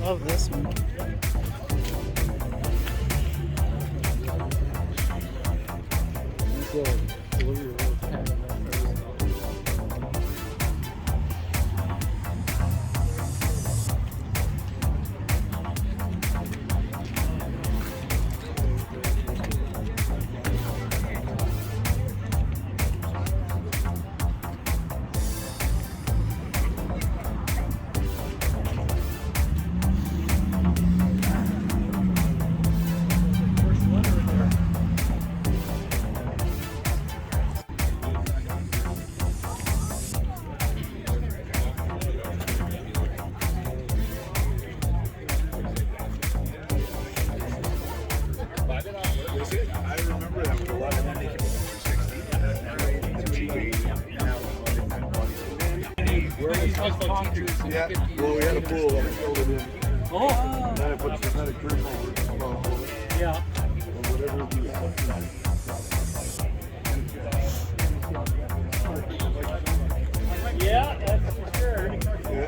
Love this one. I remember that with a lot of money. Yeah, well, we had a pool and I filled it in. Oh! And then I put synthetic turf over it. Yeah. Or whatever it is. Yeah, that's for sure. Yeah.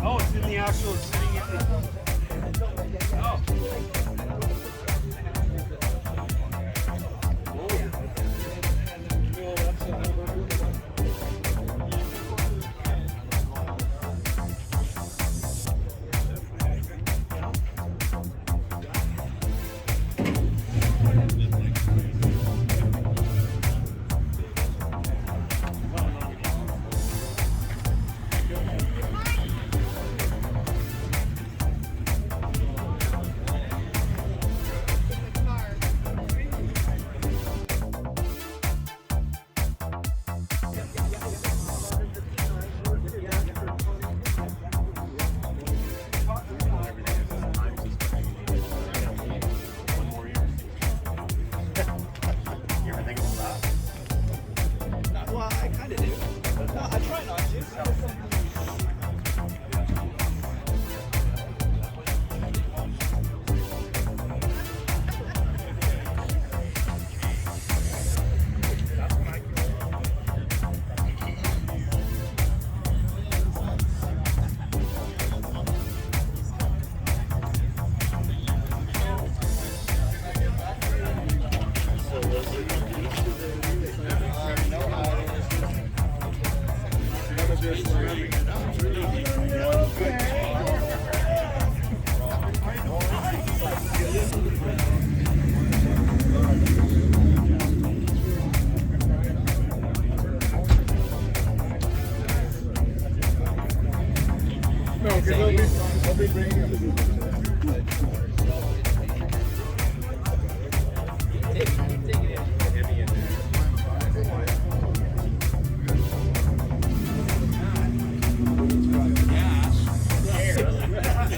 Oh, it's in the actual sitting in the... Oh. Well, I kind of do. But no, I try not to. No, because I'll be bringing up the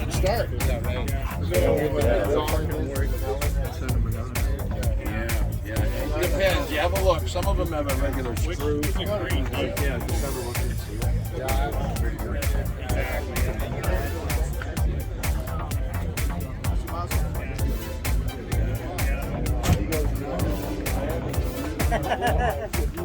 start. Is that right? Yeah. It depends. You have a look. Some of them have a regular screw. Yeah, just have a look and see. Yeah, pretty good. Exactly.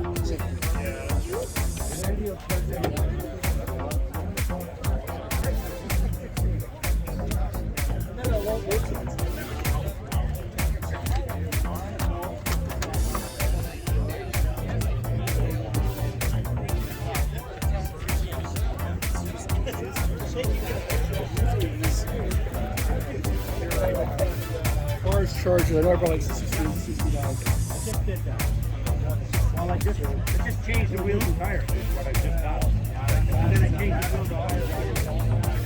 Cars charged, I know I bought like 60 dollars. Well, I just changed the wheels and tires. Is what I just got. And then I changed the wheels and tires.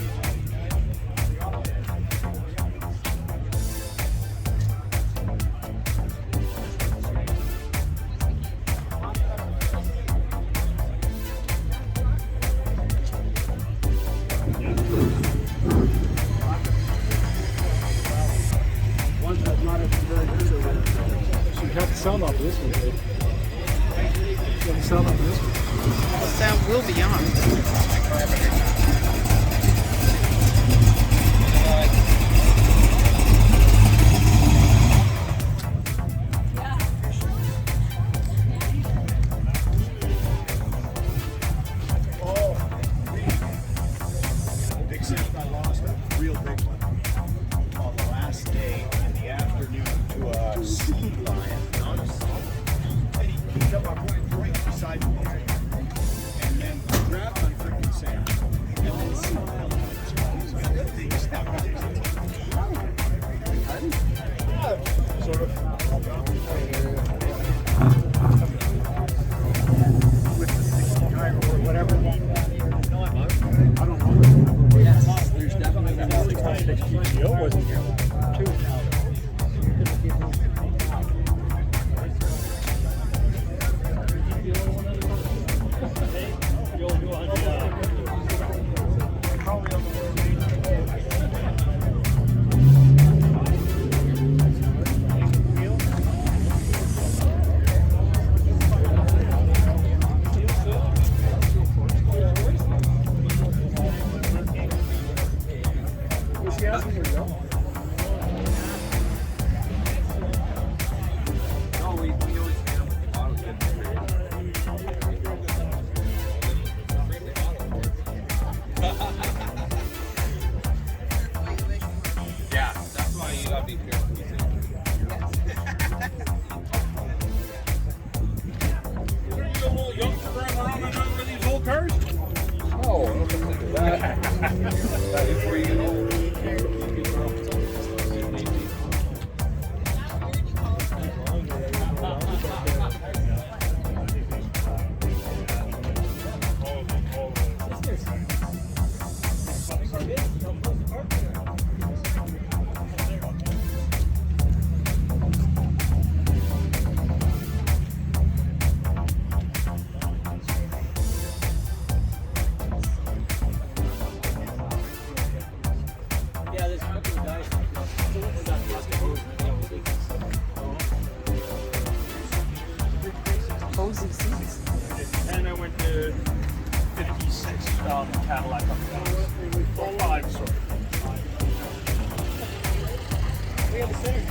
One's not as very good. So you have the sound off of this one, Dave. You have the sound off of this one. The sound will be on. Big Sam, I lost a real big one on the last day in the afternoon to a sea lion. And he come up right beside me and then grabbed my freaking Sam and then sea lion. Sort of. With the 60 guy or whatever. No, I'm out. I don't know. There's definitely that 66 GTO wasn't here. Yeah, that's why you gotta be careful with it. Are you a little youngster driving around in one of these old cars? Oh, before you get old. Yeah, there's a couple of guys. Cozy seats. And I went to 56 Cadillac up there. Or 5, sorry. We have a center.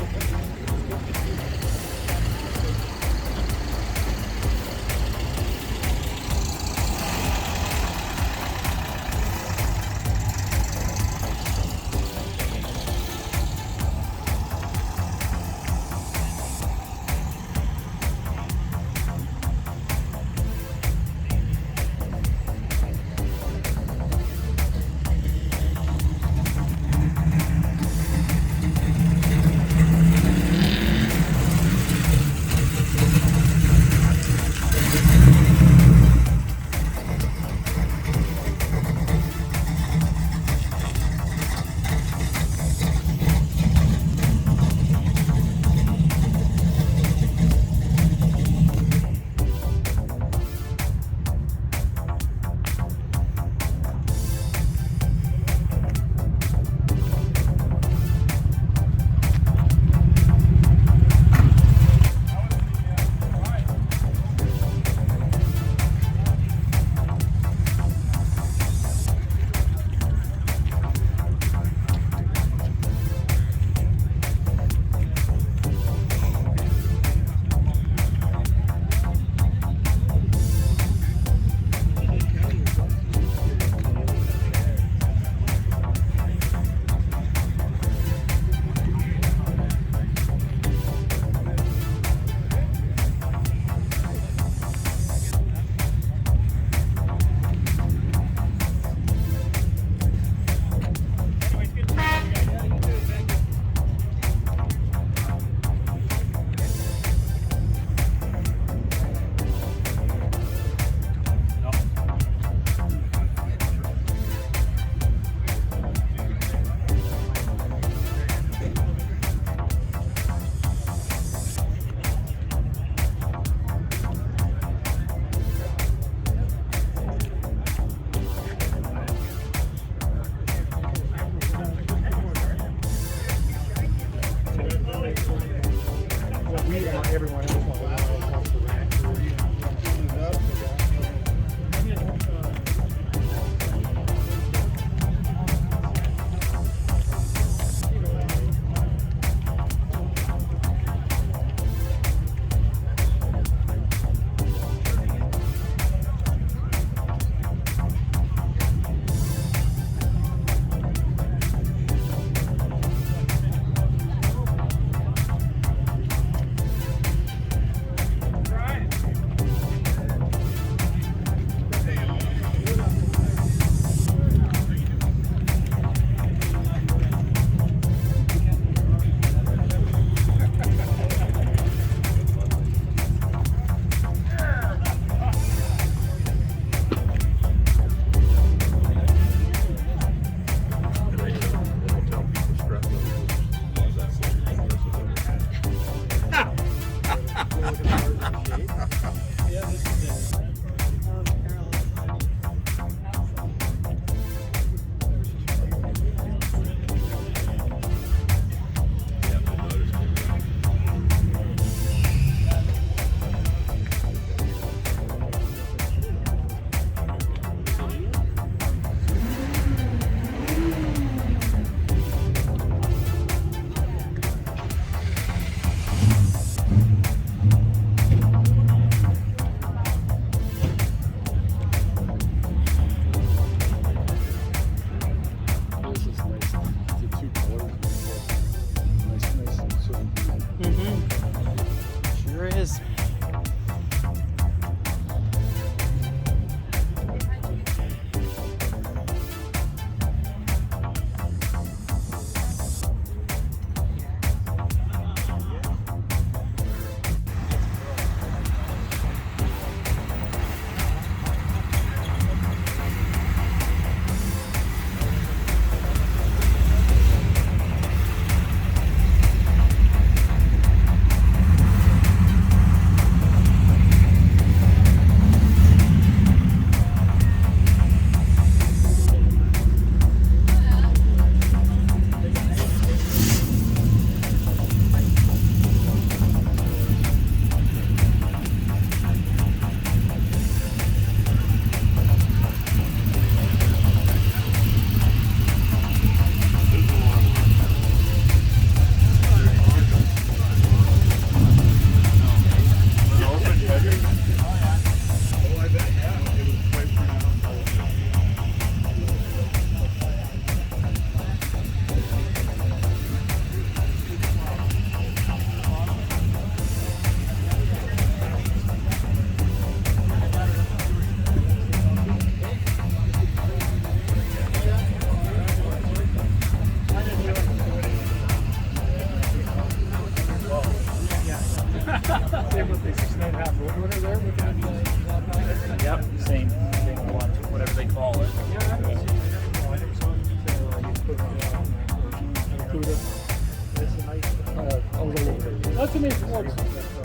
6.5 rotor there with the Yep, same one, whatever they call it. That's a nice, that's a nice Ford.